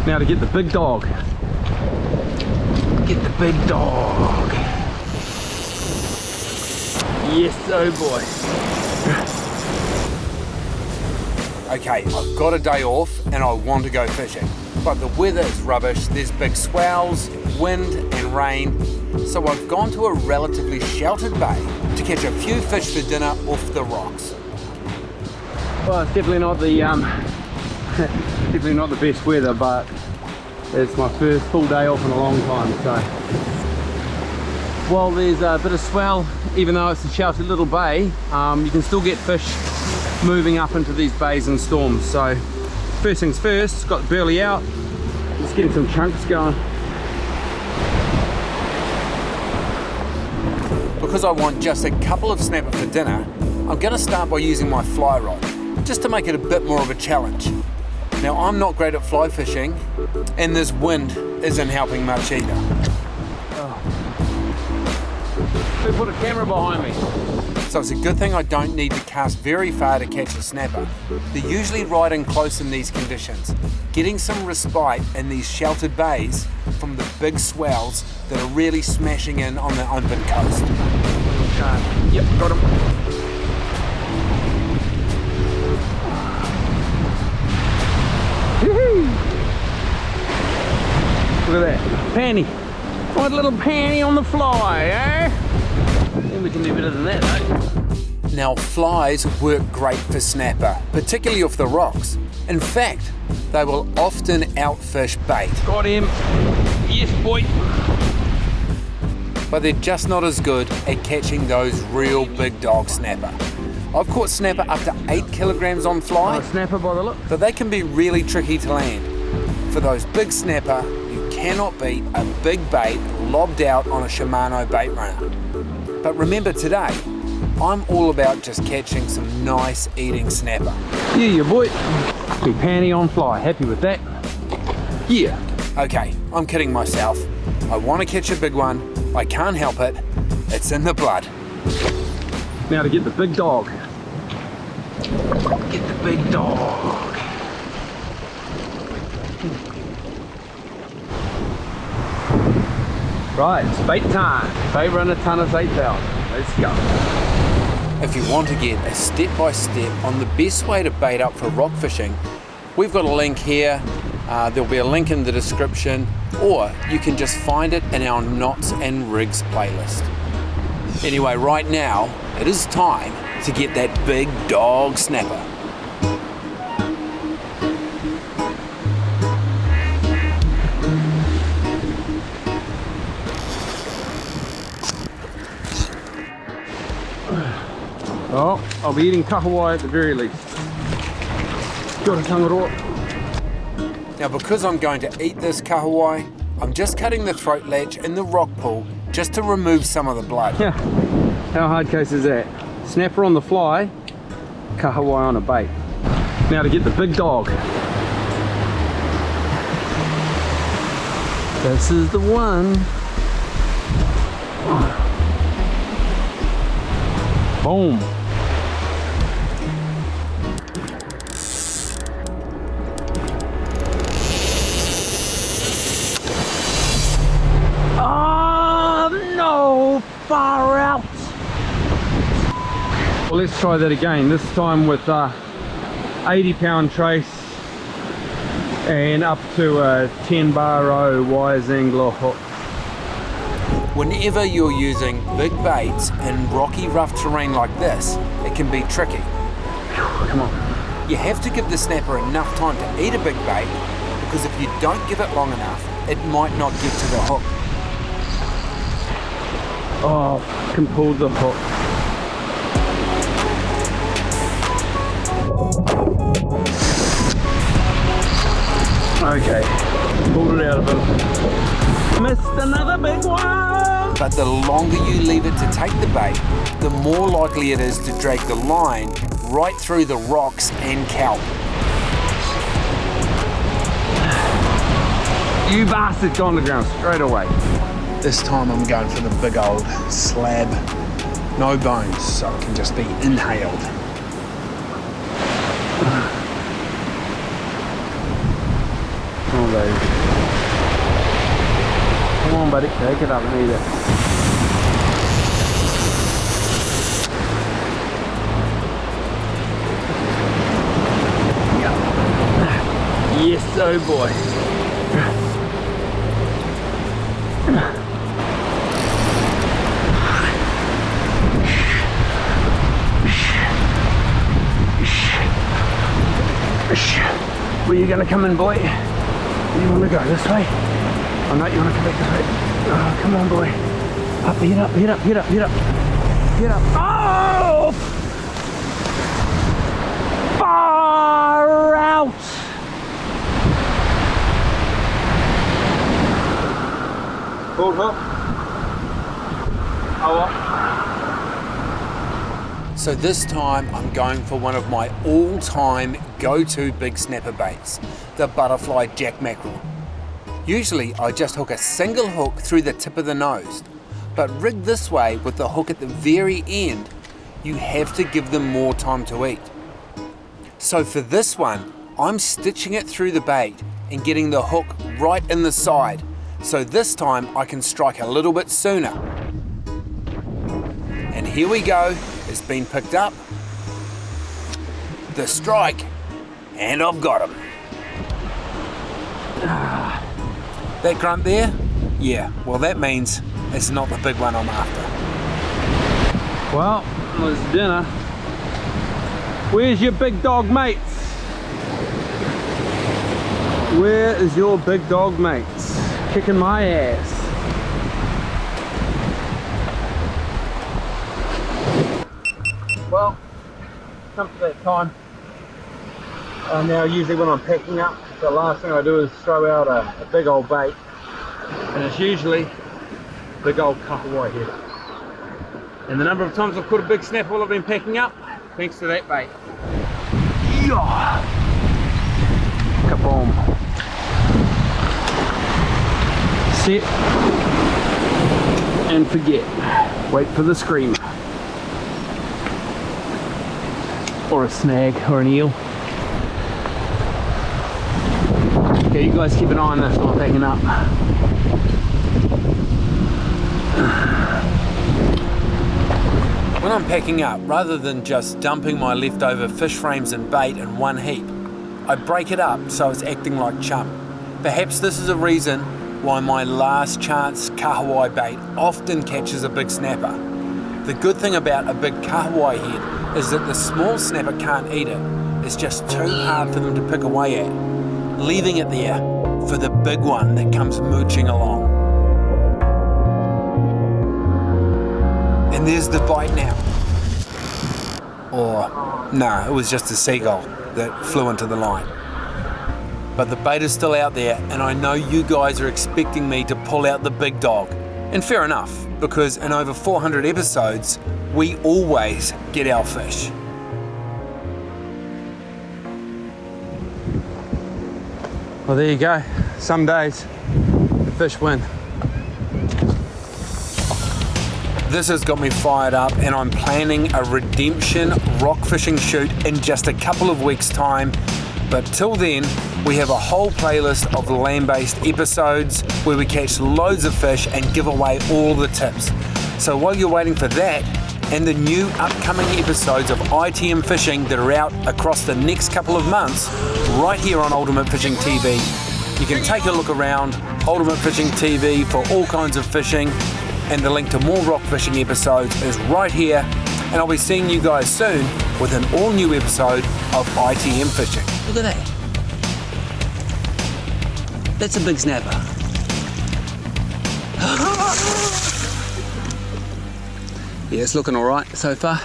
Now to get the big dog. Get the big dog. Yes, oh boy. Okay, I've got a day off and I want to go fishing, but the weather is rubbish. There's big swells, wind and rain, so I've gone to a relatively sheltered bay to catch a few fish for dinner off the rocks. Well, it's definitely not the definitely not the best weather, but it's my first full day off in a long time. So while there's a bit of swell, even though it's a sheltered little bay, you can still get fish moving up into these bays and storms. So first things first, got the burley out. Let's get some chunks going. Because I want just a couple of snapper for dinner, I'm going to start by using my fly rod, just to make it a bit more of a challenge. Now, I'm not great at fly fishing, and this wind isn't helping much either. They put a camera behind me. So it's a good thing I don't need to cast very far to catch a snapper. They're usually right in close in these conditions, getting some respite in these sheltered bays from the big swells that are really smashing in on the open coast. Yep, got him. Look at that, panty. What a little panty on the fly, eh? Then we can do better than that, though. Now, flies work great for snapper, particularly off the rocks. In fact, they will often outfish bait. Got him. Yes, boy. But they're just not as good at catching those real big dog snapper. I've caught snapper up to 8 kilograms on fly, Snapper by the look. but they can be really tricky to land. For those big snapper, you cannot beat a big bait lobbed out on a Shimano bait runner. But remember today, I'm all about just catching some nice eating snapper. Yeah, you boy. Big panty on fly. Happy with that? Yeah. Okay, I'm kidding myself. I want to catch a big one. I can't help it. It's in the blood. Now to get the big dog. Get the big dog. Right, it's bait time. Bait runner tunners 8,000. Let's go. If you want to get a step-by-step on the best way to bait up for rock fishing, we've got a link here. There'll be a link in the description, or you can just find it in our Knots and Rigs playlist. Anyway, right now, it is time to get that big dog snapper. Oh, I'll be eating kahawai at the very least. Kia ora tangaroa. Now, because I'm going to eat this kahawai, I'm just cutting the throat latch in the rock pool just to remove some of the blood. Yeah, how hard case is that? Snapper on the fly, kahawai on a bait. Now to get the big dog. This is the one. Boom. Oh no, far out. Well, let's try that again, this time with 80-pound trace and up to a 10-bar wires angler hook. Whenever you're using big baits in rocky, rough terrain like this, it can be tricky. Come on. You have to give the snapper enough time to eat a big bait, because if you don't give it long enough, it might not get to the hook. Oh, I can pull the hook. Okay, pulled it out of him. Missed another big one! But the longer you leave it to take the bait, the more likely it is to drag the line right through the rocks and kelp. You bastard, gone to the ground straight away. This time I'm going for the big old slab. No bones, so it can just be inhaled. Oh of those. Come on, buddy, take it up and eat it. Yes, oh boy. Where are you going to come in, boy? You want to go this way? Oh no, you want to come back this way? Oh, come on, boy. Up, head up, head up, head up, head up. Head up. Oh! Far out! Pulled hook. Oh well. So this time I'm going for one of my all-time go-to big snapper baits, the butterfly jack mackerel. Usually I just hook a single hook through the tip of the nose, but rigged this way with the hook at the very end, you have to give them more time to eat. So for this one, I'm stitching it through the bait and getting the hook right in the side, so this time I can strike a little bit sooner. And here we go, it's been picked up, the strike, and I've got him. That grunt there? Yeah, well that means it's not the big one I'm after. Well, it's dinner. Where's your big dog mates? Where is your big dog mates? Kicking my ass. Well, come to that time. Now usually when I'm packing up, the last thing I do is throw out a big old bait, and it's usually big old kahawai head. And the number of times I've caught a big snapper while I've been packing up, thanks to that bait. Yeah. Kaboom. Set and forget. Wait for the scream. Or a snag or an eel. Okay, you guys keep an eye on this while I'm packing up. When I'm packing up, rather than just dumping my leftover fish frames and bait in one heap, I break it up so it's acting like chum. Perhaps this is a reason why my last chance kahawai bait often catches a big snapper. The good thing about a big kahawai head is that the small snapper can't eat it. It's just too hard for them to pick away at, leaving it there for the big one that comes mooching along. And there's the bite now. Or, no, it was just a seagull that flew into the line. But the bait is still out there, and I know you guys are expecting me to pull out the big dog. And fair enough, because in over 400 episodes, we always get our fish. Well, there you go. Some days the fish win. This has got me fired up, and I'm planning a redemption rock fishing shoot in just a couple of weeks' time. But till then, we have a whole playlist of land-based episodes where we catch loads of fish and give away all the tips. So while you're waiting for that, and the new upcoming episodes of ITM Fishing that are out across the next couple of months, right here on Ultimate Fishing TV, you can take a look around Ultimate Fishing TV for all kinds of fishing, and the link to more rock fishing episodes is right here, and I'll be seeing you guys soon with an all new episode of ITM Fishing. Look at that. That's a big snapper. Yeah, it's looking all right so far.